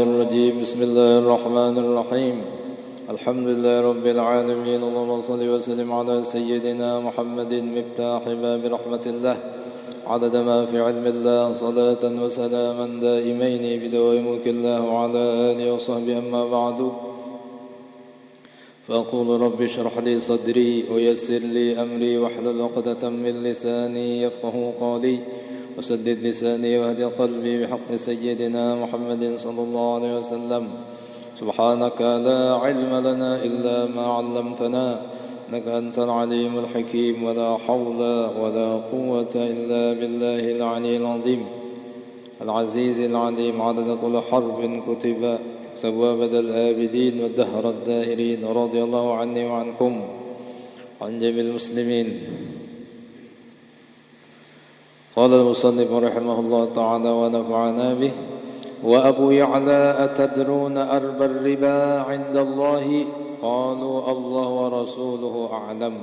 الرجيم بسم الله الرحمن الرحيم الحمد لله رب العالمين اللهم صل وسلم على سيدنا محمد مفتاح باب رحمة الله عدد ما في علم الله صلاة وسلاما دائمين بدوام ملك الله وعلى آله وصحبه أما بعد فأقول رب اشرح لي صدري ويسر لي أمري واحلل عقدة من لساني يفقه قولي وسدد لساني واهد قلبي بحق سيدنا محمد صلى الله عليه وسلم سبحانك لا علم لنا إلا ما علمتنا إنك أنت العليم الحكيم ولا حول ولا قوة إلا بالله العلي العظيم العزيز العليم عدد كل حرب كتب ثوابد الآبدين والدهر الدائرين رضي الله عني وعنكم عن جميع المسلمين. قال المصنف رحمه الله تعالى ونفعنا به وأبو يعلى أتدرون أرب الربا عند الله قالوا الله ورسوله أعلم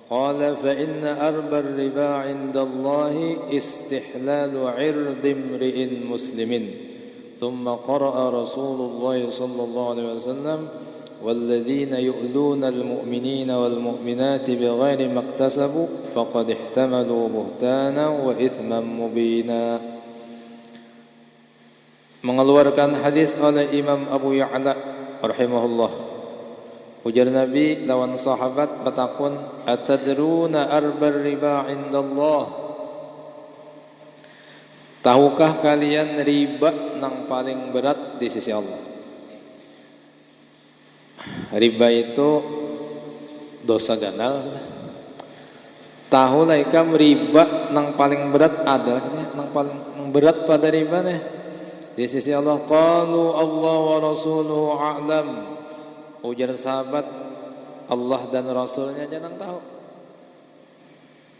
قال فإن أرب الربا عند الله استحلال عرض امرئ مسلم ثم قرأ رسول الله صلى الله عليه وسلم والذين يؤذون المؤمنين والمؤمنات بغير ما اكتسبوا فقد احتملوا بهتانا وإثما مبينا. Mengeluarkan hadis oleh Imam Abu Ya'la rahimahullah. Ujar Nabi lawan sahabat batakun atadruna arbar riba indallah. Tahukah kalian riba nang paling berat di sisi Allah? Riba itu dosa ganal. Tahu lah ikam riba nang paling berat adalah nang paling berat pada riba nih di sisi Allah. Qalu Allah wa rasuluhu a'lam. Ujar sahabat Allah dan Rasulnya jangan tahu.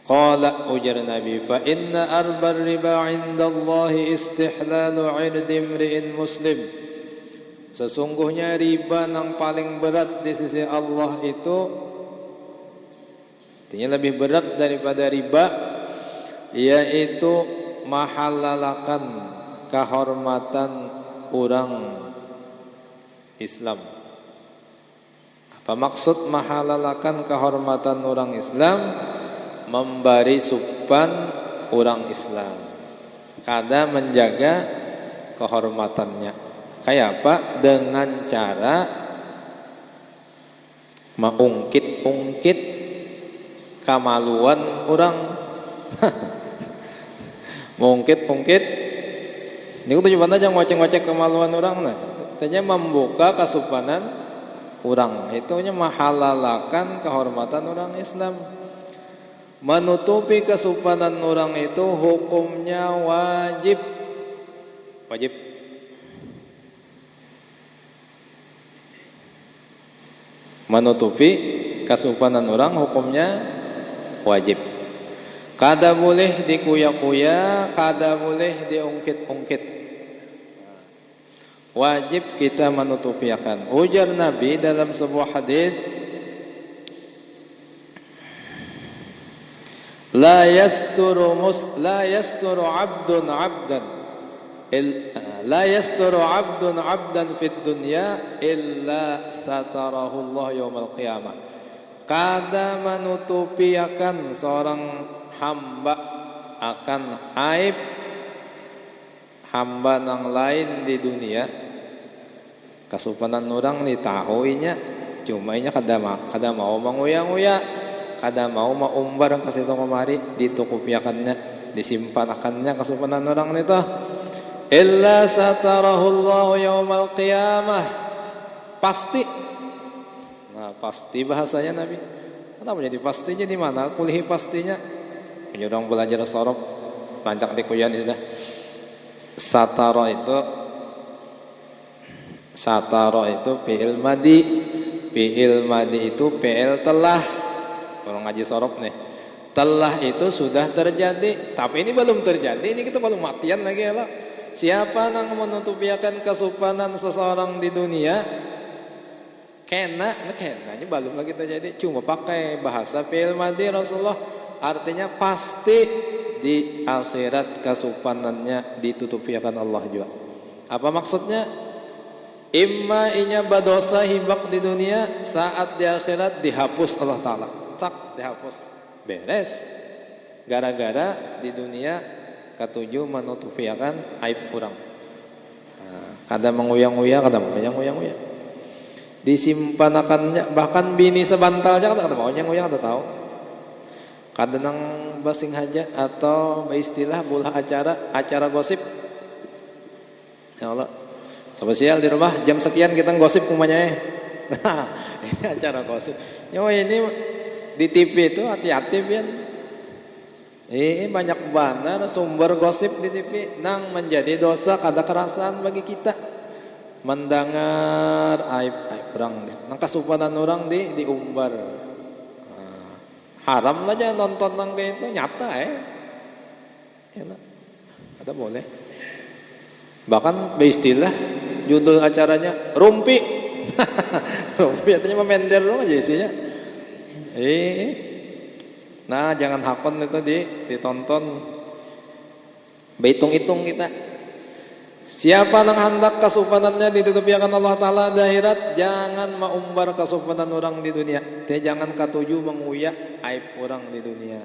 Qala ujar Nabi fa inna arbar riba indallahi istihlalu 'irdi imri'in muslim. Sesungguhnya riba yang paling berat di sisi Allah itu artinya lebih berat daripada riba, yaitu mahalalakan kehormatan orang Islam. Apa maksud mahalalakan kehormatan orang Islam? Memberi supan orang Islam, kada menjaga kehormatannya. Kayak apa? Dengan cara mengungkit-ungkit kemaluan orang. Mengungkit-ungkit ini tujuan aja ngocek-ngocek kemaluan orang nah. Artinya membuka kesupanan orang. Itunya mahalalakan kehormatan orang Islam. Menutupi kesupanan orang itu hukumnya wajib. Wajib. Menutupi kesupanan orang hukumnya wajib. Kada boleh dikuya-kuya, kada boleh diungkit-ungkit. Wajib kita menutupi akan. Ujar Nabi dalam sebuah hadis, La yasturu 'abdun 'abdan La yasturu 'abdun 'abdan fid dunya illa satarahu Allah yaumil qiyamah. Kada menutupi akan seorang hamba akan aib hamba nang lain di dunia. Kasupanan orang ditahuinya, cuma nya kada mau manguya-nguya, kada mau maumbar ka situ kemari, ditukupiakannya, disimpanakannya kasupanan orang itu. Illa satarahu Allah yaumal qiyamah. Pasti. Nah, pasti bahasanya Nabi. Kenapa jadi pastinya di mana? Kulihi pastinya. Ini orang belajar sorof, lancak di kuyan itu dah. Satara itu fi'il madi. Fi'il madi itu fi'il telah. Orang ngaji sorof nih. Telah itu sudah terjadi, tapi ini belum terjadi. Ini kita belum matian lagi ya lah. Siapa yang menutupiakan kesupanan seseorang di dunia? Kenanya belum lagi terjadi. Cuma pakai bahasa fi'il madi Rasulullah. Artinya pasti di akhirat kesupanannya ditutupiakan Allah juga. Apa maksudnya? Imma inya badosa hibak di dunia, saat di akhirat dihapus Allah Ta'ala. Cak dihapus, beres. Gara-gara di dunia katujuh menutupi akan aib kurang. Kada menguyang-uyang, kada menguyang-uyang. Disimpanakannya, bahkan bini sebantalnya kada menguyang-uyang, kada tahu. Kada nang basing haja atau istilah bulah acara gosip. Ya Allah, spesial di rumah jam sekian kita gosip umumnya. Nah, ini acara gosip. Yo ini di TV itu hati-hati pian. Banyak benar sumber gosip di TV nang menjadi dosa kada kerasan bagi kita. Mendengar aib orang, nang kasupanan orang diumbar. Haram aja nonton nang kayak itu nyata enak. Ada boleh. Bahkan beristilah judul acaranya rumpi. Rumpi artinya memender dong aja isinya. Nah jangan hakon itu ditonton. Hitung-hitung kita. Siapa nang hendak kasupanannya ditutupi akan Allah Ta'ala di akhirat, jangan maumbar kasupanan orang di dunia. Jangan katuju menguyak aib orang di dunia.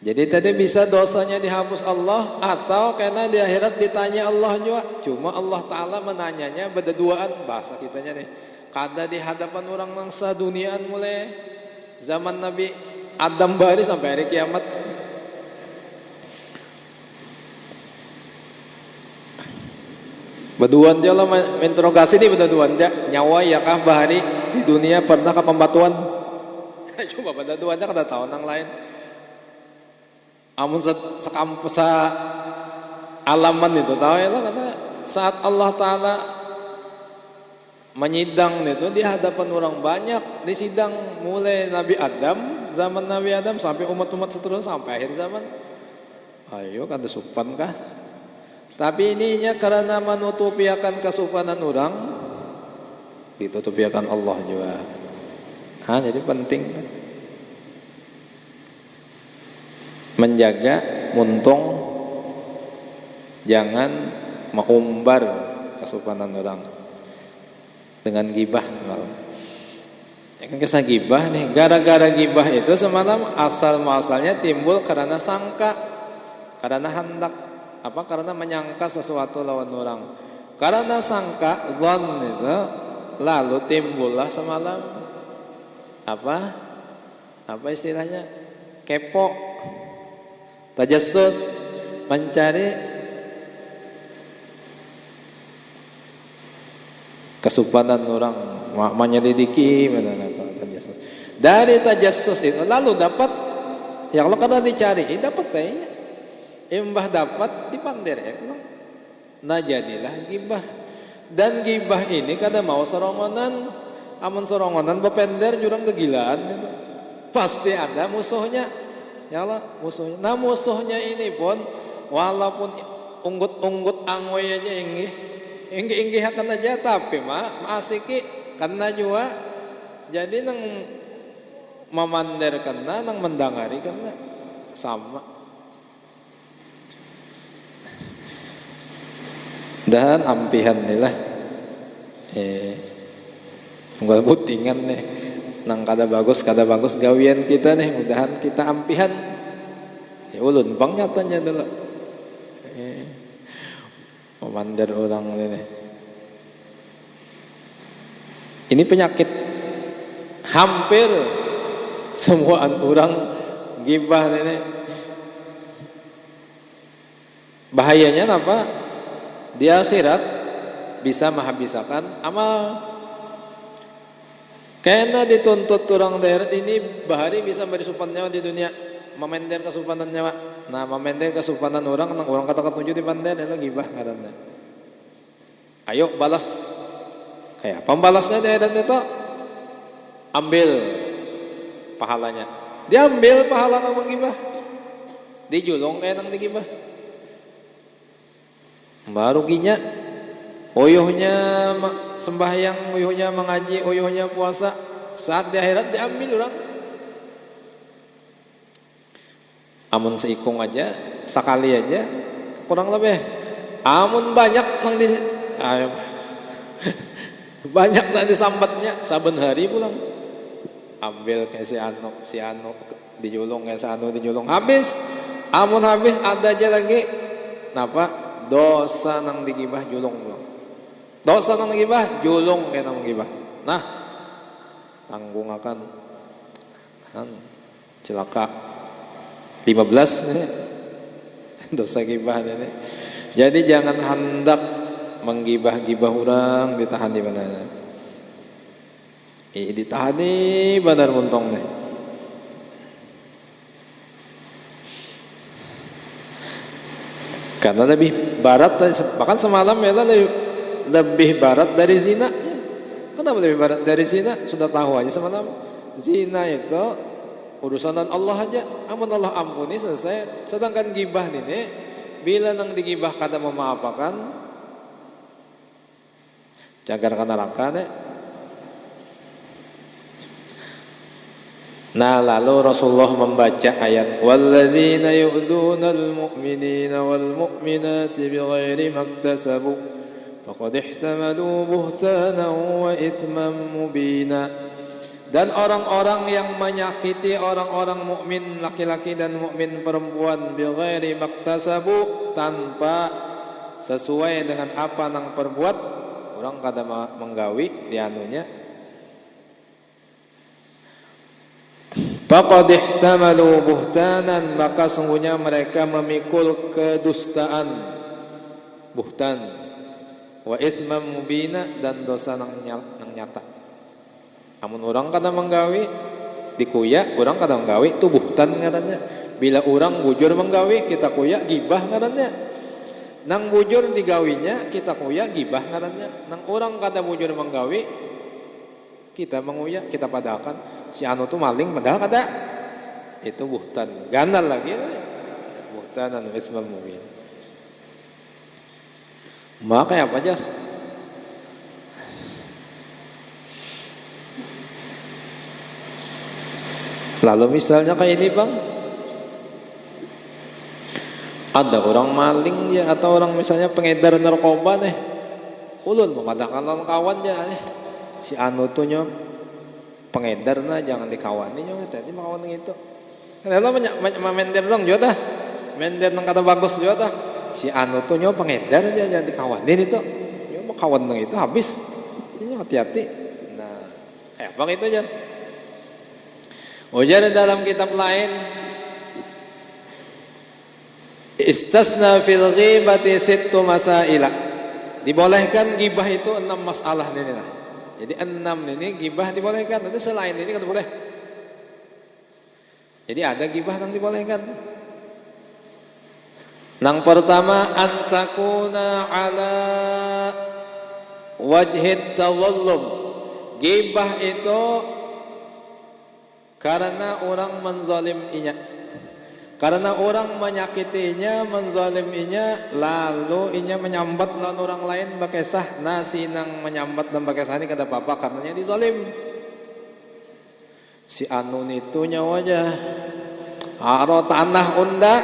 Jadi tadi bisa dosanya dihapus Allah, atau karena di akhirat ditanya Allah juga. Cuma Allah Ta'ala menanyanya berduaan, bahasa kitanya nih. Kada di hadapan orang nang saduniaan mulai zaman Nabi Adam bari sampai hari kiamat. Baduan dia lah interogasi di baduan dia nyawa ya kah bahari di dunia pernah ke pembatuan. Coba baduannya kada tahu nang lain. Amun sekampus alaman itu tahu ya lo karena saat Allah Ta'ala menyidang itu di hadapan orang banyak, disidang mulai Nabi Adam, zaman Nabi Adam sampai umat-umat seterusnya sampai akhir zaman. Ayo kada supan kah? Tapi ininya karena menutupi akan kesupanan orang, ditutupi akan Allah juga. Jadi penting menjaga muntung, jangan mengumbar kesupanan orang dengan gibah semalam. Kan kisah gibah nih, gara-gara gibah itu semalam asal muasalnya timbul karena sangka, karena hendak. Karena menyangka sesuatu lawan orang. Karena sangka dhon itu lalu timbullah semalam apa istilahnya? Kepo. Tajassus, mencari kesupanan orang, menyelidiki tajassus. Dari tajassus itu lalu dapat ya kalau kada dicari, dapat kayaknya. Imbah dapat dipander nah jadilah gibah. Dan gibah ini kada mau sorongonan. Amun sorongonan bepender jurang kegilaan gitu. Pasti ada musuhnya. Ya Allah musuhnya. Nah musuhnya ini pun walaupun unggut-unggut anggoy aja inggih akan aja, tapi asiki karena juga jadi nang memander kena nang mendangari kena sama. Dan ampihan nilah unggal butingan nih nang kada bagus gawian kita nih, mudahan kita ampihan ya ulun bang nyatanya dulu memandar orang ini penyakit hampir semua orang gibah ini. Bahayanya apa? Di akhirat bisa menghabiskan amal. Karena dituntut orang daerah ini bahari bisa beri supan nyawa di dunia, memender kesupanan nyawa. Nah, memender kesupanan orang kata ketujuh di pander itu gibah karena. Ayo balas. Kayak pembalasnya daerah itu ambil pahalanya. Diambil pahala nang menggibah. Dijulung kayak nang digibah. Baruginya uyuhnya sembahyang, uyuhnya mengaji, uyuhnya puasa, saat di akhirat diambil orang. Amun seikung aja, sekali aja kurang lebih. Amun banyak nang di Banyak nanti sambatnya saben hari pulang. Ambil kayak si anu dijulung kayak si anu dijulung habis. Amun habis ada aja lagi. Napa? Dosa nang digibah julung pulang. Dosa nang digibah julung kayak nang gibah. Nah, tanggung akan celaka 15 dosa gibah ini. Jadi jangan hendak menggibah-gibah orang ditahan di mana. Ditahan di benar muntong nih. Karena lebih barat, bahkan semalam ya lebih barat dari zina. Kenapa lebih barat dari zina? Sudah tahu aja semalam. Zina itu urusan Allah aja. Amun Allah ampuni selesai. Sedangkan gibah ini bila nang digibah kada memaafkan, cagar kana neraka nih. Nah, lalu Rasulullah membaca ayat walladzina yu'dzunal mu'minina wal mu'minati bighairi maktasabu faqad ihtamalu buhtanan wa itsman mubina. Dan orang-orang yang menyakiti orang-orang mukmin laki-laki dan mukmin perempuan bighairi maktasabu, tanpa sesuai dengan apa nang perbuat, orang kada menggawi di anunya. Faqad ihtamalu buhtanan, maka sungguhnya mereka memikul kedustaan, buhtan, wa itsman mubina, dan dosa nang nyata. Amun orang kada menggawi dikuya, orang kada menggawi itu buhtan ngarannya. Bila orang bujur menggawi kita kuya gibah ngarannya. Nang bujur digawinya kita kuya gibah ngarannya. Nang orang kada bujur menggawi kita menguya, kita padakan si anu tuh maling padahal kada, itu buhtan, gandal lagi buhtan dan ismam mubin. Maka apa aja lalu misalnya kayak ini bang, ada orang maling ya, atau orang misalnya pengedar narkoba nih, ulun memadahkan lawan kawan ya si anu tuh nyo pengedar nah jangan dikawani nyo tadi makawan gitu. Kenapa mender dong juga dah, mender nang kata bagus juga dah. Si anu tuh nyo pengedar aja jangan dikawanin itu. Nyo mau kawan nang itu habis. Nyo hati-hati. Nah, bang itu aja. Ujar dalam kitab lain, istasna fil ghibati sittu masaila. Dibolehkan gibah itu 6 masalah ini lah. Jadi 6 ini gibah dibolehkan, nanti selain ini kan boleh. Jadi ada gibah yang dibolehkan. Nang pertama antakuna ala wajhid tawallum. Gibah itu karena orang menzaliminya, karena orang menyakitinya, menzaliminya, lalu inya menyambat lawan orang lain bakesah. Nasi nang menyambat dan bakesah ini kada apa-apa karena dia dizalim. Si anu itu nyawa aja aro tanah unda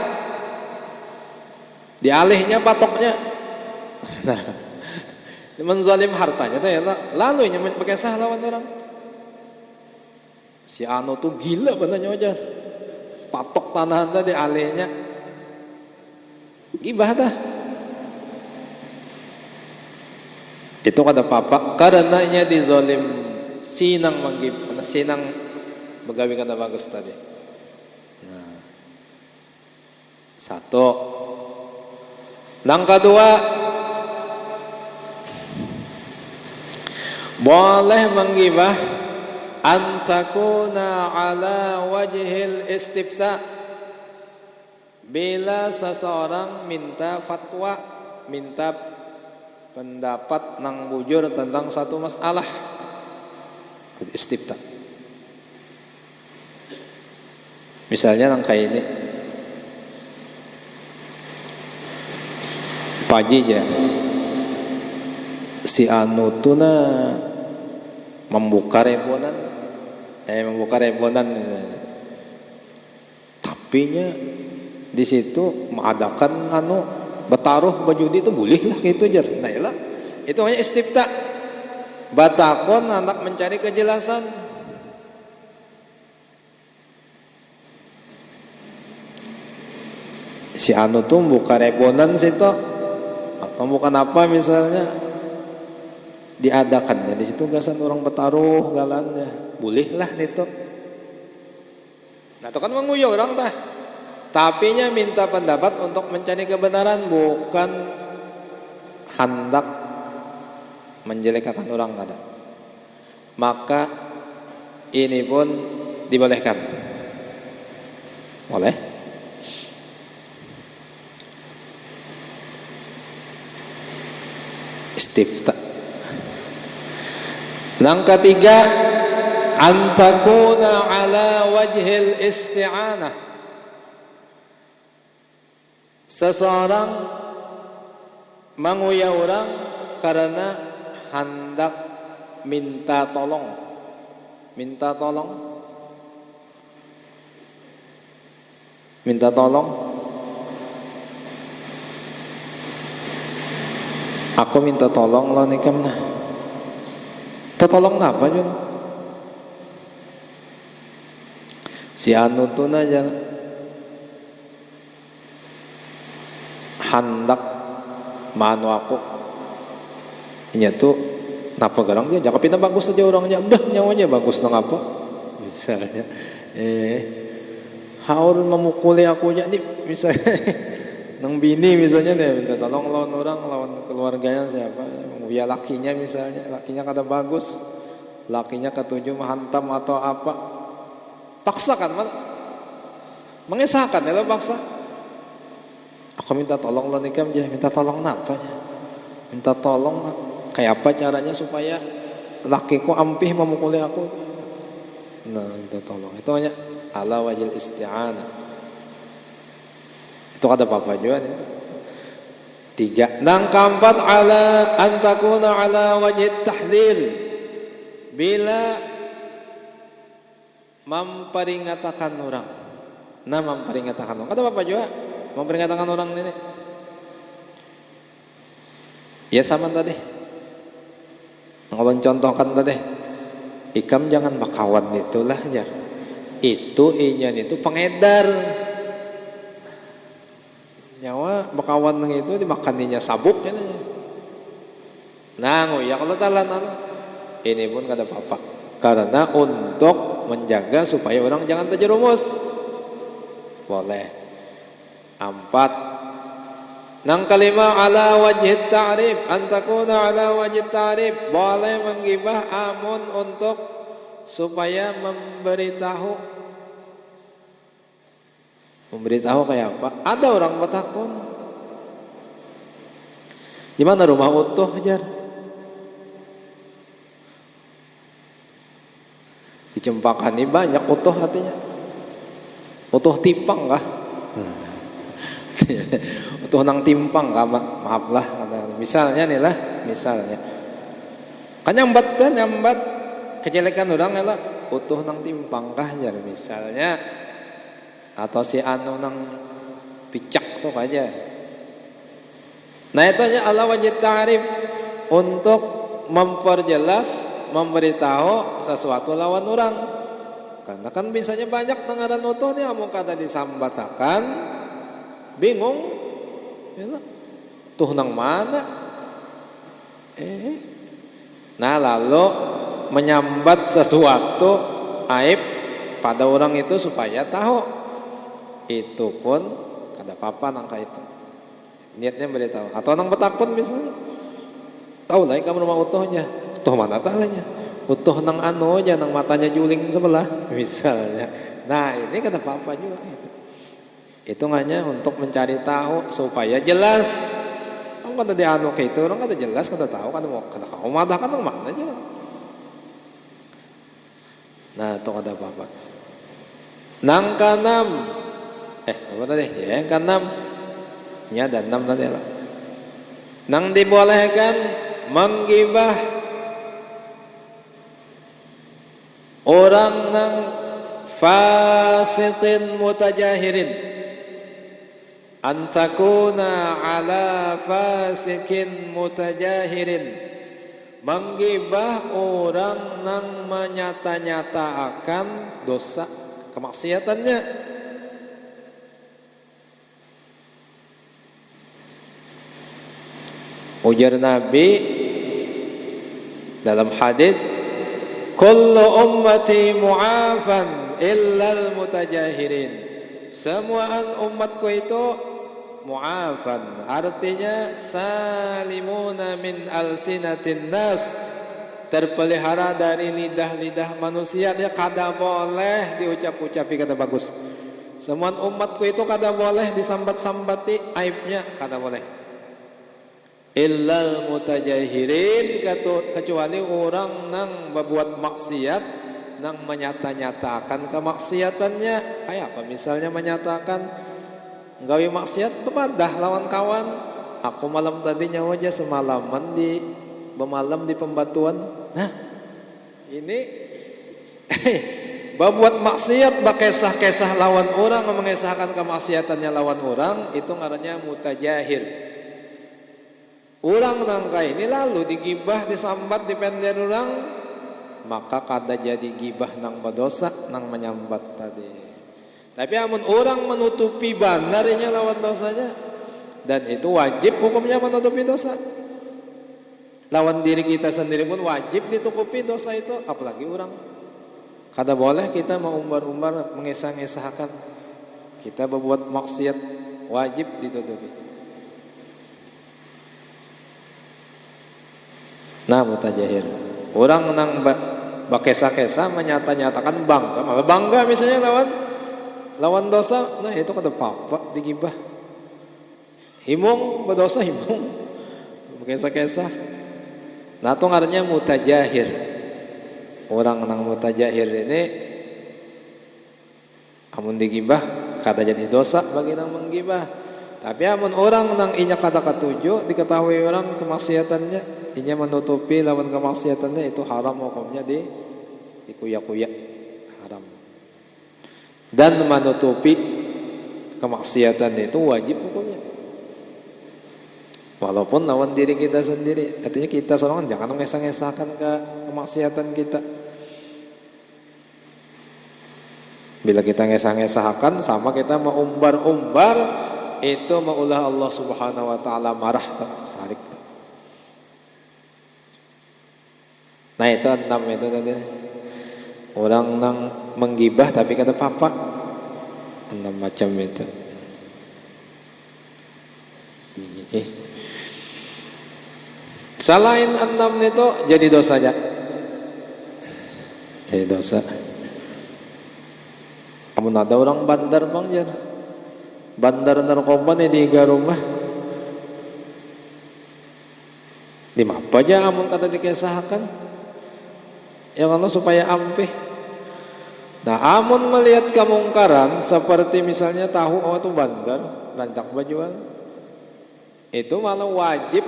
dialihnya patoknya. Nah, menzalim hartanya tuh ya, lalu inya bakesah lawan orang. Si anu tuh gila bener nyawa aja. Patok tanah anda di alihnya gibah dah. Itu kada apa-apa karena nya dizalim sinang menggib, sinang begawi kada bagus tadi. Nah, satu. Nang kedua, boleh menggibah antakuna ala wajhil istifta, bila seseorang minta fatwa, minta pendapat nang bujur tentang satu masalah, istifta. Misalnya nang kayak ini, paji aja si anu tuna membuka rebonan, tapinya di situ mengadakan anu bertaruh berjudi itu boleh lah gitu jar. Nah, yalah. Itu hanya istifta. batakon anak mencari kejelasan. Si anu tuh buka rebonan situ atau bukan apa misalnya diadakannya di situ gasan orang bertaruh galannya bolehlah itu. Nah itu kan menguyo orang tah. Tapi nya minta pendapat untuk mencari kebenaran, bukan hendak menjelekkan orang kada. Maka ini pun dibolehkan. Boleh. Istifta. Yang ketiga, antakuna ala wajhil isti'anah. Seseorang menguya orang karena hendak minta tolong. Minta tolong. Minta tolong. Aku minta tolong lah nih kamna. Tolong apa Jun? Si anu tuh aja hendak manu aku. Nya tuh napa garang dia jakap pina bagus saja orangnya. Udah nyawanya bagus nang apa? Misalnya haur memukuli aku nya nih misalnya. Nang bini misalnya deh minta tolong lawan orang, lawan keluarganya siapa, ya lakinya misalnya, lakinya kada bagus, lakinya ketujuh menghantam atau apa, paksa kan, mengesahkan ya lo paksa. Aku minta tolong lo nikam aja, minta tolong apa ya? Minta tolong kayak apa caranya supaya lakiku ampih memukuli aku. Nah minta tolong itu hanya ala wajil isti'anah. Itu kata Bapak juga itu. 3. Nang keempat ala antakuna ala wajib tahdzir. Bila memperingatkan orang. Nah memperingatkan orang. Kata Bapak juga memperingatkan orang ini. Ya sama tadi. Kalau contohkan tadi. Ikam jangan bakawan itulah ya. Itu inyan itu pengedar. Nyawa bakawan nang itu dimakaninya sabuk ya. Nah, ya kalau talan ini pun kata Bapak karena untuk menjaga supaya orang jangan terjerumus. Boleh. 4. Nang kelima ala wajib ta'rif, antakuna ala wajib ta'rif, boleh menggibah amun untuk supaya memberitahu kayak apa? Ada orang bertakun. Di mana rumah utuh jar? Di Cempaka ini banyak utuh hatinya. Utuh timpang kah? Utuh nang timpang kah? Maaf lah. Misalnya nih lah, misalnya. Kan nyambat kejelekan orang lah. Utuh nang timpang kah jar misalnya. Atau si anu nang picak tuh aja. Nah itu aja ala wajib ta'rif untuk memperjelas, memberitahu sesuatu lawan orang. Karena kan biasanya banyak dengaran utuh nih amun kata disambatakan bingung. Ya, tuh nang mana? Nah lalu menyambat sesuatu aib pada orang itu supaya tahu. Itu pun kada apa-apa nangka itu. Niatnya beritahu. Atau nang betakun misalnya. Tahu lah kamu rumah utuhnya. Utuh mana talanya? Utuh nang anu aja nang matanya juling sebelah misalnya. Nah, ini kada apa-apa juga itu. Itu hanya untuk mencari tahu supaya jelas. Kamu kada di anu kayak itu orang kada jelas, kada tahu, kada mau kada kamu madah kan nang mana aja. Nah, itu kada apa-apa. Nang kanam apa tadi? Ya, yang ke-6. Ya, ada 6 tadi lah. Nang dibolehkan menggibah orang nang fasiqin mutajahirin. Antakuna ala fasiqin mutajahirin. Menggibah orang nang menyata-nyata akan dosa kemaksiatannya. Ujar Nabi dalam hadis, kullu ummati mu'afan illal mutajahirin. Semua umatku itu mu'afan, artinya salimuna min alsinatin nas, terpelihara dari lidah-lidah manusia. Dia kada boleh diucap-ucapi kata bagus. Semua umatku itu kada boleh disambat-sambati aibnya, kada boleh. Illal mutajahirin, kecuali orang nang berbuat maksiat, nang menyata-nyatakan kemaksiatannya. Kayak apa misalnya menyatakan gawe maksiat bepadah lawan kawan. Aku malam tadi nyawa aja semalaman bermalam di pembatuan. Nah, ini berbuat maksiat, berkesah-kesah lawan orang, mengesahkan kemaksiatannya lawan orang, itu ngarannya mutajahir. Orang nangka ini lalu digibah, disambat, dipender orang, maka kada jadi gibah nang berdosa, nang menyambat tadi. Tapi amun orang menutupi bandarnya lawan dosanya, dan itu wajib hukumnya menutupi dosa. Lawan diri kita sendiri pun wajib ditutupi dosa itu, apalagi orang. Kada boleh kita mengumbar-umbar, mengesah-ngesahkan. Kita berbuat maksiat, wajib ditutupi. Nah, mutajahir, orang nang bakesa-kesa menyata-nyatakan bangga, malah bangga misalnya lawan dosa. Nah, itu kada apa-apa digibah. Himung berdosa, himung bakesa-kesa. Nah, itu ngarannya mutajahir. Orang nang mutajahir ini amun digibah kada jadi dosa bagi nang menggibah. Tapi amun orang nang inya kada katuju, diketahui orang kemaksiatannya, inya menutupi lawan kemaksiatannya, itu haram hukumnya dikuyak-kuyak, haram. Dan menutupi kemaksiatan itu wajib hukumnya. Walaupun lawan diri kita sendiri, artinya kita seorang jangan mengesah-ngesahkan ke kemaksiatan kita. Bila kita ngesah-ngesahkan, sama kita mengumbar-umbar, itu maulah Allah Subhanahu wa taala marah tak sarik tak. Nah, itu 6 itu tadi. Orang nang menggibah tapi kata papa. 6 macam itu. Selain 6 itu jadi dosanya. Jadi dosa. Amun ada orang bandar bang jar. Bandar narkoba nih di rumah. Di apa aja amun kada dikesahkan. Ya Allah supaya ampih. Nah, amun melihat kemungkaran seperti misalnya tahu itu bandar, rancak bajuan, itu malah wajib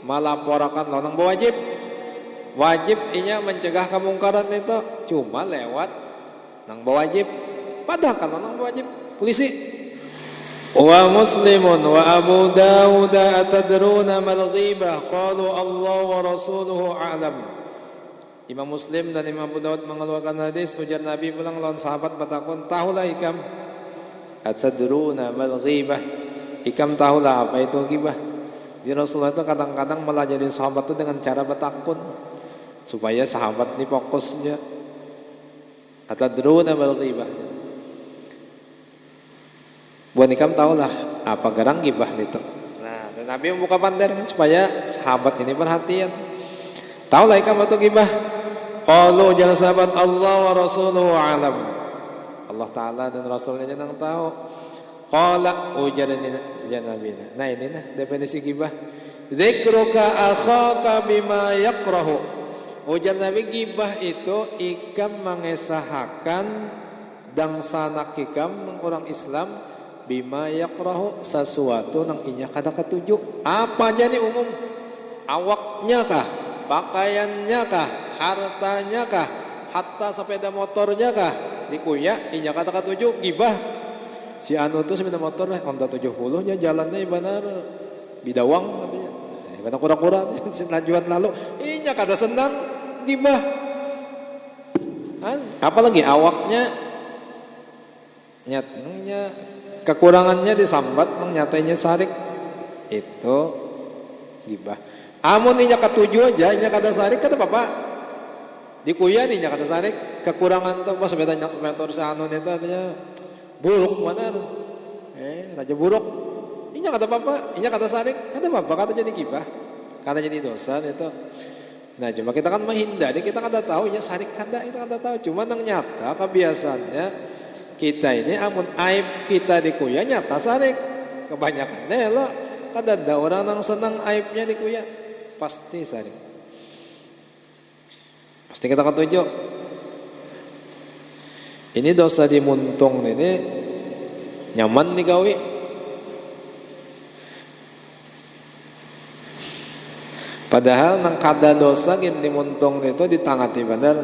melaporkan lawan wajib inya mencegah kemungkaran itu cuma lewat nang wajib. Padahal kan nang wajib polisi. Wa Muslimun wa Abu Dawud atadruna mal ghibah qalu Allah wa rasuluhu a'lam. Imam Muslim dan Imam Abu Dawud mengeluarkan hadis, ujar Nabi pulang lawan sahabat bertakun, tahulah ikam atadruna mal ghibah, ikam tahulah apa itu ghibah. Di Rasulullah itu kadang-kadang melajari sahabat itu dengan cara bertakun supaya sahabat ini fokusnya. Atadruna mal ghibah, buat ikam tahulah apa garang ghibah itu. Nah, dan Nabi membuka pandangan supaya sahabat ini perhatian. Tahulah ikam itu ghibah. Qalu jalla sahabat Allah wa rasuluhu alam. Allah Ta'ala dan Rasulnya yang tahu. Qala ujar ini Nabi. Nah, ini definisi ghibah. Dzikruka akhaka bima yakrahu. Ujar Nabi, ghibah itu ikam mengesahkan dangsana ikam nang orang Islam bima yakrahu, sesuatu nang inya kada ketuju. Apa aja nih umum? Awaknya kah? Pakaiannya kah? Hartanya kah? Hatta sepeda motornya kah? Dikuya inya kada ketuju, ghibah. Si anu tuh sepeda motor Honda 70 nya jalannya benar bidawang katanya. Beta kura-kura lanjuan lalu inya kada senang gibah. Apalagi awaknya nyatanya kekurangannya disambat nyatanya sarik itu gibah. Amun inya katuju aja inya kada sarik kada apa-apa. Dikuyan inya kada sarik kekurangan tuh pas beta motor sanon itu artinya buruk benar. Raja buruk. Inya kata apa? Inya kata sarik, kata apa? Kata jadi gibah, kata jadi dosa itu. Nah cuma kita kan menghindari, kita kada tahu inya sarik kada itu kada tahu. Cuma yang nyata kebiasaannya kita ini amun aib kita dikuya nyata sarik. Kebanyakannya lo kada ada orang yang senang aibnya dikuya pasti sarik. Pasti kita ketujuh. Ini dosa dimuntung ini nyaman digawi. Padahal nang kada dosa gin dimuntung itu ditangati benar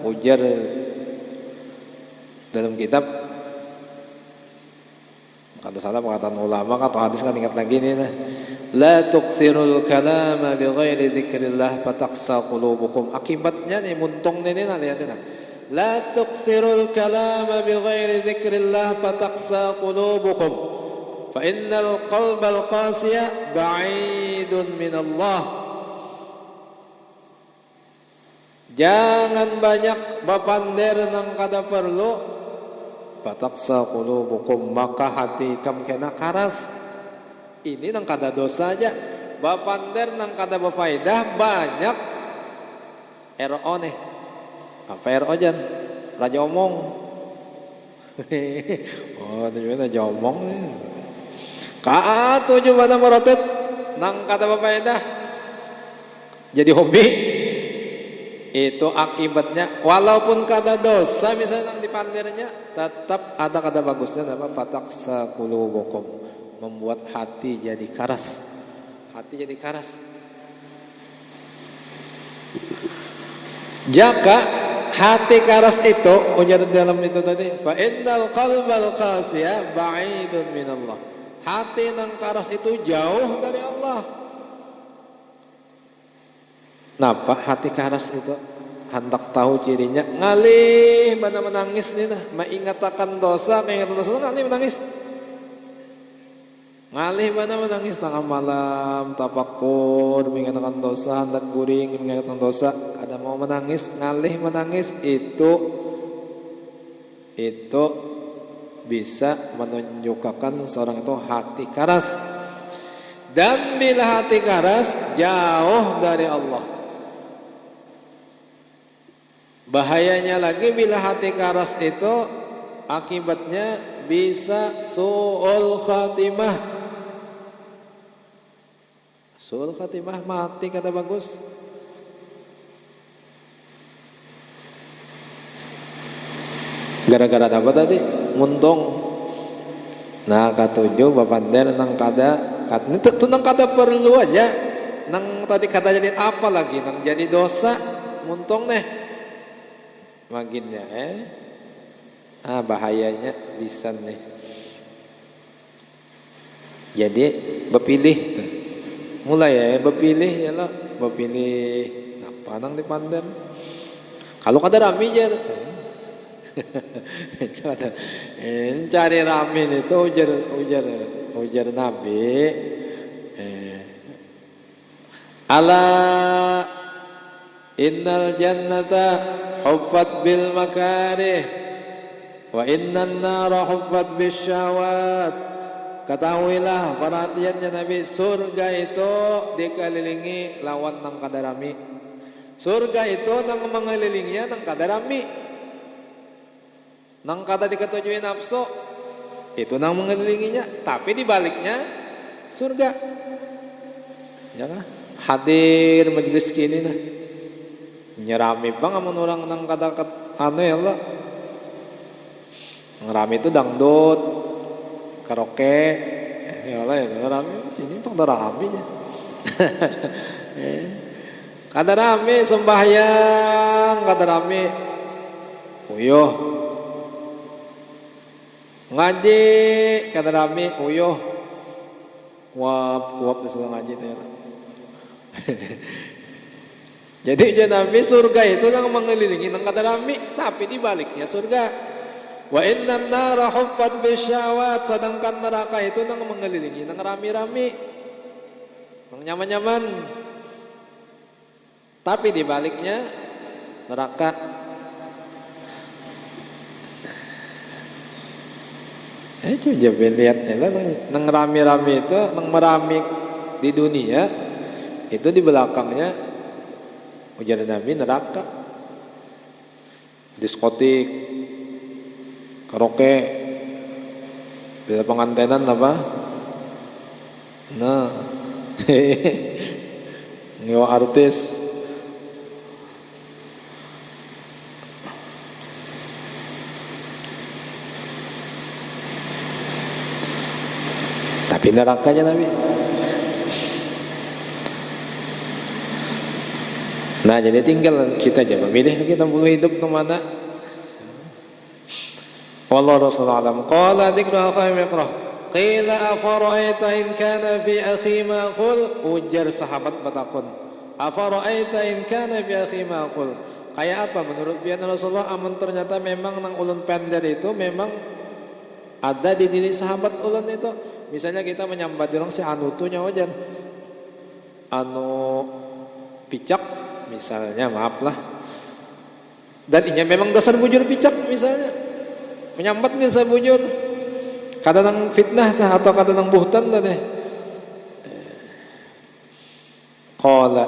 ujar dalam kitab kada salah perkataan ulama atau hadis kan ingat lagi nih nah. La tukthirul kalama bighairi dzikrillah fataqsa qulubukum. Akibatnya nih muntung ini nah lihat nah. La tukthirul kalama bighairi dzikrillah fataqsa qulubukum. Fa innal qalbal qasiya ba'idun minallah. Jangan banyak bapander nang kada perlu pataksa qulubukum maka hati kam kena karas. Ini nang kada dosa aja. Bapander nang kada berfaedah banyak RO nih. Apa RO jan? Raja omong. Oh, tujuan raja omong nih. Ka tujuh pada merotet nang kada berfaedah. Jadi hobi. Itu akibatnya walaupun kada dosa misalnya nang dipandirnya tetap ada kada bagusnya apa fataksa qulubukum membuat hati jadi karas. Hati jadi karas. Jika hati karas itu ujar dalam itu tadi fa innal qalbal qasiya ba'idun minallah. Hati nang karas itu jauh dari Allah. Napa hati karas itu hendak tahu cirinya ngalih mana menangis nih nah mengingatakan dosa ngalih menangis ngalih mana menangis tengah malam tapakur mengingatakan dosa hendak guring mengingatakan dosa kada mau menangis ngalih menangis itu bisa menunjukkan seorang itu hati karas dan bila hati karas jauh dari Allah. Bahayanya lagi bila hati karas itu akibatnya bisa su'ul khatimah. Su'ul khatimah mati kata bagus. Gara-gara apa tadi? Muntung. Nah katujuh bapander nang kada itu nang kada perlu aja. Nang tadi kata jadi apa lagi? Nang jadi dosa muntung nih. Makinnya bahayanya bisa nih. Jadi berpilih mulai ya berpilih ya lo berpilih apa nang dipander. Kalau kada rami jar cari ramin itu ujar Nabi ala innal jannata huffat bil makarih wa innan nara huffat bis syahwat. Ketahuilah perhatiannya Nabi, surga itu dikelilingi lawan nang kadarami. Surga itu nang mengelilinginya nang kadarami. Nang kata diketujui nafsu itu nang mengelilinginya, tapi dibaliknya surga. Ya kan? Hadir majelis kini nah. Nyerami bang amun orang nang kata aneh ya Allah. Ngerami itu dangdut, karaoke, ya Allah ya rame sini pak rame ya. Kada rame sembahyang, kada rame uyuh ngaji, kada rame uyuh kuap kuap disuruh ngaji itu ya. Jadi ujar Nabi, surga itu yang mengelilingi nang kadarami, tapi di baliknya surga. Wa innan nara huffat bisyawat, sedangkan neraka itu nang mengelilingi nang rami-rami, nang nyaman-nyaman. Tapi di baliknya neraka. Coba lihat nang rami-rami itu, nang merami di dunia itu di belakangnya ujar Nabi neraka. Diskotik, karaoke, bisa pengantenan apa? Nah, nyewa artis. Tapi nerakanya Nabi. Nah, jadi tinggal kita aja memilih kita mau hidup kemana. Wallahu Rasulullah alam. Qala dzikru aqam yaqrah. Qila afara'aita in kana fi akhi ma qul. Ujar sahabat bertakun. Afara'aita in kana fi akhi ma qul. Kayak apa menurut pian Rasulullah? Amun ternyata memang nang ulun pender itu memang ada di diri sahabat ulun itu. Misalnya kita menyambat orang si anu tuh nyawajan. Anu picak misalnya, maaf lah. Dan ini memang dasar bujur picak misalnya. Menyambat nih saya bujur. Kata nang fitnah kah atau kata nang buhtan dah deh. Qala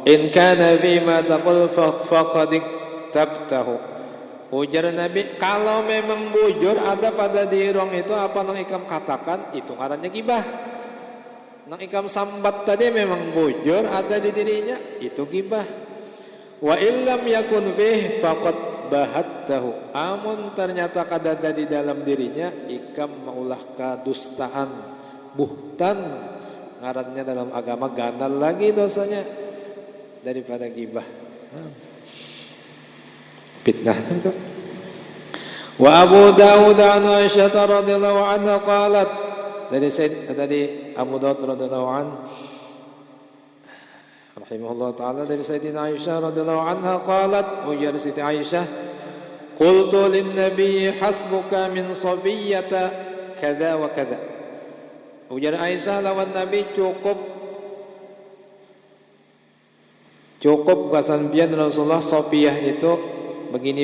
in kana fi ma taqul faqad tabtahu. Ujar Nabi, kalau memang bujur ada pada diri orang itu apa nang ikam katakan, itu ngarannya gibah. Nang ikam sambat tadi memang bujur ada di dirinya, itu gibah. Wa illam yakun fih faqad bahattahu. Amun ternyata kadada di dalam dirinya, ikam maulah kadustaan, buhtan. Ngarannya dalam agama ganal lagi dosanya daripada gibah. Fitnah itu. Wa Abu Dawud an Aisyah radhiyallahu anha qalat, dari Abu Dawud radhiyallahu anhu rahimahullah taala, dari Sayyidina Aisyah radhiyallahu anha qalat, ujar Siti Aisyah, qultu lin nabiy hasbuka min sabiyyata kadza wa kadza. Ujar Aisyah lawan Nabi, cukup kasampian Rasulullah Sofiyah itu begini.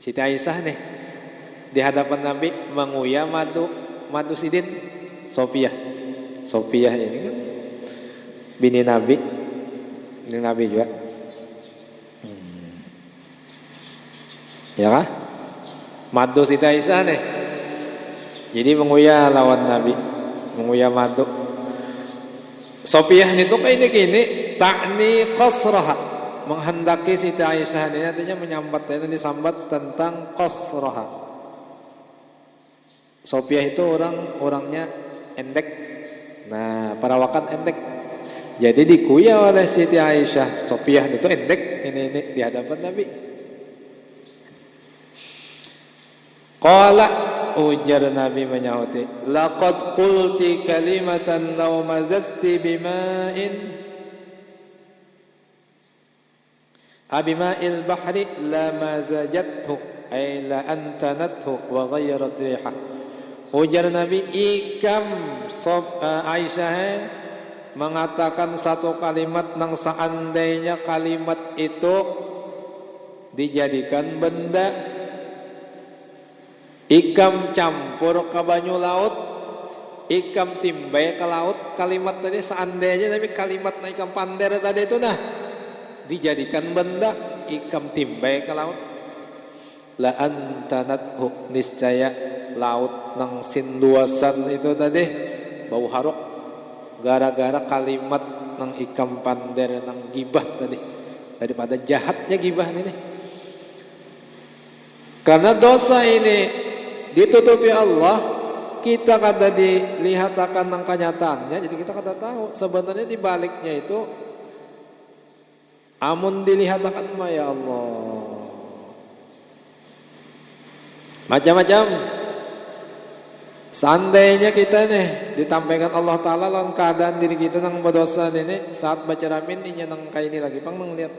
Siti Aisyah nih di hadapan Nabi menguya madu sidin Sofiyah ini kan bini Nabi juga. Ya kan? Madu Siti Aisyah nih. Jadi menguya lawan Nabi, menguya madu. Sofiyah itu kayak ini takni qasraha, menghendaki Siti Aisyah ini, artinya menyambat, ini disambat tentang qasraha. Sofiyah itu orangnya endek. Nah, perawakan endek. Jadi dikuya oleh Siti Aisyah, Sofiyah itu endek ini di hadapan Nabi. Qala, ujar Nabi menyauti, laqad qulti kalimatan law mazasti bima'in abima'il bahri la mazajathu ay la antanathu wa ghayyarat riha. Ujar Nabi, ikam Aisyah mengatakan satu kalimat nang seandainya kalimat itu dijadikan benda, ikam campur ke banyu laut, ikam timbai ke laut, kalimat tadi seandainya, tapi kalimat na ikam pander tadi itu nah dijadikan benda, ikam timbai ke laut, la antanathu, niscaya laut nang sinduasan itu tadi bau haruk gara-gara kalimat nang ikam pander nang gibah tadi, daripada jahatnya gibah ini. Karena dosa ini ditutupi Allah, kita kada dilihat akan nang kenyataannya, jadi kita kada tahu sebenarnya di baliknya itu. Amun dilihat akan ya Allah macam-macam. Seandainya kita nih ditampaikan Allah Ta'ala lawan keadaan diri kita nang berdosa ini saat baca ramin ini nang kayak ini lagi pang nang lihat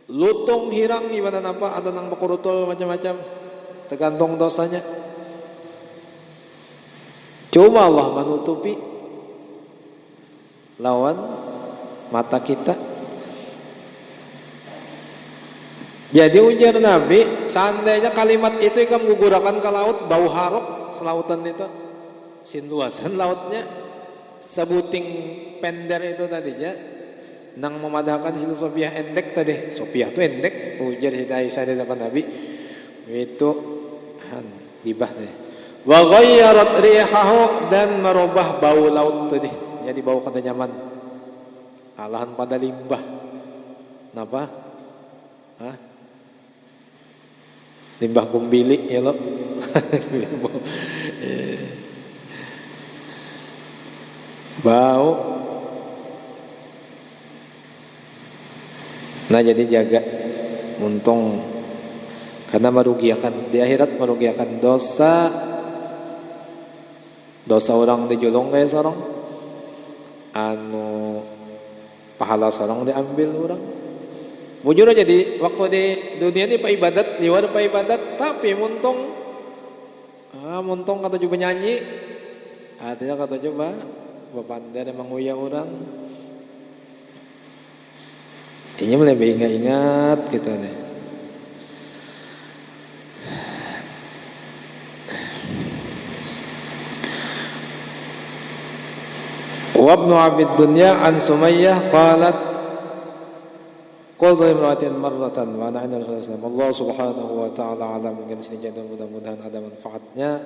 lutung hirang gimana apa ada nang bakurutul macam-macam tergantung dosanya. Cuma Allah menutupi lawan mata kita. Jadi ujar Nabi, seandainya kalimat itu ikan menggugurkan ke laut, bau haruk selautan itu, sin luasan lautnya, sebuting pender itu tadinya, nang memadahkan situ Sofiah endek tadi, Sofiah itu endek, ujar Siti Aisyah di depan Nabi, itu gibah deh. Wa ghayyarat rihahu dan merubah bau laut tadi, jadi bau kada nyaman, alahan pada limbah, kenapa? Hah? Limbah gumbilik ya lo. Bau. Nah jadi jaga untung karena merugiakan di akhirat, merugiakan dosa orang dijulung kayak seorang anu pahala seorang diambil orang. Bujur aja di waktu di dunia ini pak ibadat, di luar pak ibadat, tapi muntung kata coba nyanyi, artinya kata coba bapandar emang uya orang. Ini lebih ingat kita nih. Wabnu Abid Dunya an Sumayyah qalat qultu imra'atin marratan wa ana 'inda Rasulullah Allah Subhanahu wa taala alam dengan sini jadi mudah-mudahan ada manfaatnya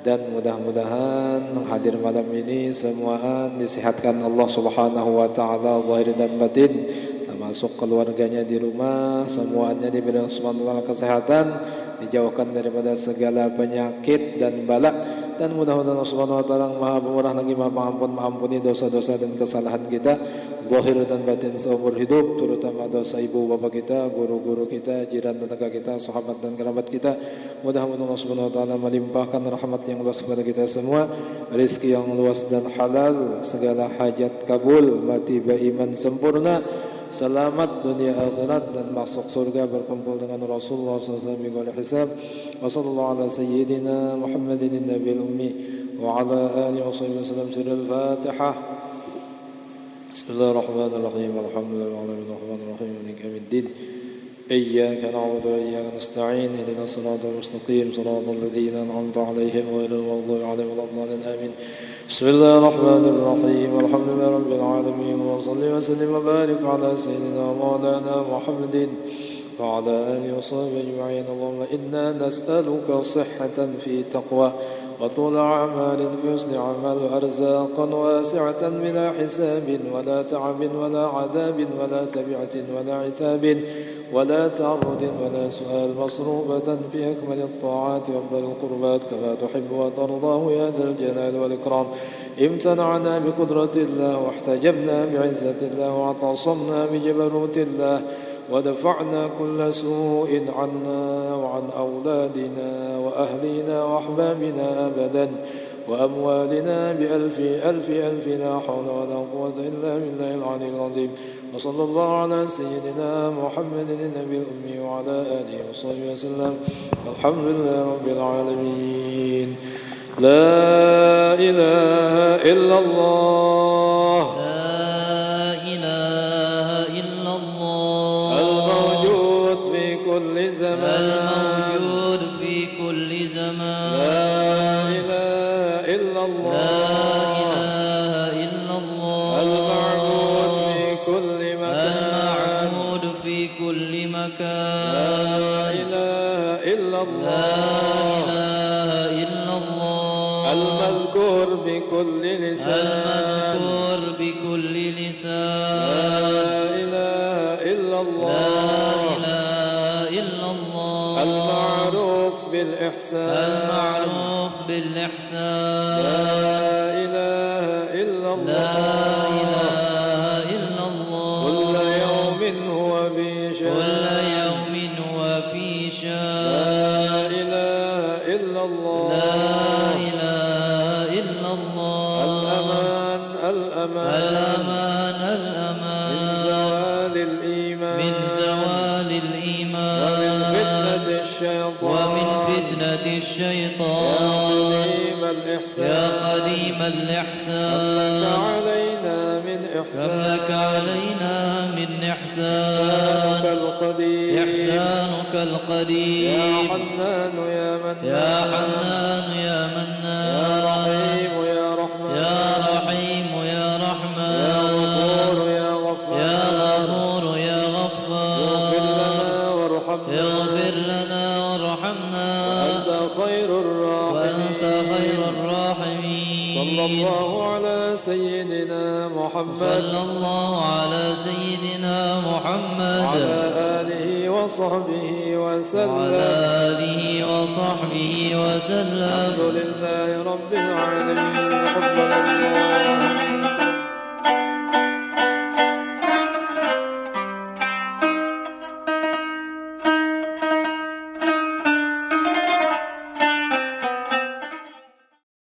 dan mudah-mudahan hadir malam ini semuaan disehatkan Allah Subhanahu wa taala zahir dan batin termasuk keluarganya di rumah semuanya diberi Allah Subhanahu wa taala kesehatan dijauhkan daripada segala penyakit dan bala dan mudah-mudahan Allah Subhanahu wa taala Maha Pemurah lagi Maha Pengampun mengampuni dosa-dosa dan kesalahan kita zahir dan batin seumur hidup terutama dosa ibu bapak kita, guru-guru kita, jiran tetangga kita, sahabat dan kerabat kita. Mudah-mudahan Allah Subhanahu wa taala melimpahkan rahmat yang luas kepada kita semua, rezeki yang luas dan halal, segala hajat kabul, mati beriman sempurna, selamat dunia akhirat dan masuk surga berkumpul dengan Rasulullah sallallahu alaihi wasallam. Wa sallallahu ala sayyidina Muhammadin nabiyil ummi wa ala alihi wasallam sirrul Fatihah. Bismillahirrahmanirrahim. Alhamdulillahirabbil alamin maliki yaumiddin. Iyyaka na'budu wa iyyaka nasta'in. Ihdinas siratal mustaqim. Shiratal ladzina an'amta 'alaihim ghairil maghdubi 'alaihim waladdallin. Amin. Bismillahirrahmanirrahim. Alhamdulillahirabbil alamin. Wa shalli wa sallim wa barik 'ala sayyidina Maulana Muhammadin wa 'ala alihi wa sahbihi ajma'in. Allahumma inna nas'aluka shihhatan fi taqwa وطول أعمال في حسن عمل وأرزاقا واسعة بلا حساب ولا تعب ولا عذاب ولا تبعة ولا عتاب ولا تعرض ولا سؤال مصروبة بأكمل الطاعات وأفضل القربات كما تحب وترضاه يا ذا الجلال والإكرام. امتنعنا بقدرة الله واحتجبنا بعزة الله واعتصمنا بجبروت الله ودفعنا كل سوء عنا وعن أولادنا وأهلنا وأحبابنا أبدا وأموالنا بألف ألف ألف لا حول ولا قوة إلا بالله العلي العظيم. وصلى الله على سيدنا محمد النبي الأمي وعلى آله وصحبه وسلم. الحمد لله رب العالمين. لا إله إلا الله. الموجود في كل زمان لا إله إلا الله. لا إله إلا الله المعبود في كل مكان. المعبود في كل مكان لا إله إلا الله. لا إله إلا الله المذكور بكل لسان. المذكور بكل لسان لا إله إلا الله. المعروف بالإحسان. المعروف بالإحسان. لا إله إلا الله. لا إله إلا الله كل يوم هو في شان. كل يوم هو في شان. لا إله إلا الله. لا إله الشيطان يا الشيطان قديم الإحسان يا قديم الإحسان كم لك علينا من إحسان إحسانك القديم إحسانك القديم يا حنان يا منان يا حنان يا منان يا رحيم يا رحمن يا رحيم يا رحمن يا غفور يا غفار يا غفور يا غفار اغفر لنا وارحمنا وأنت خير الراحمين صلى الله على سيدنا محمد وعلى آله وصحبه وسلم الحمد لله رب العالمين. تقبل الله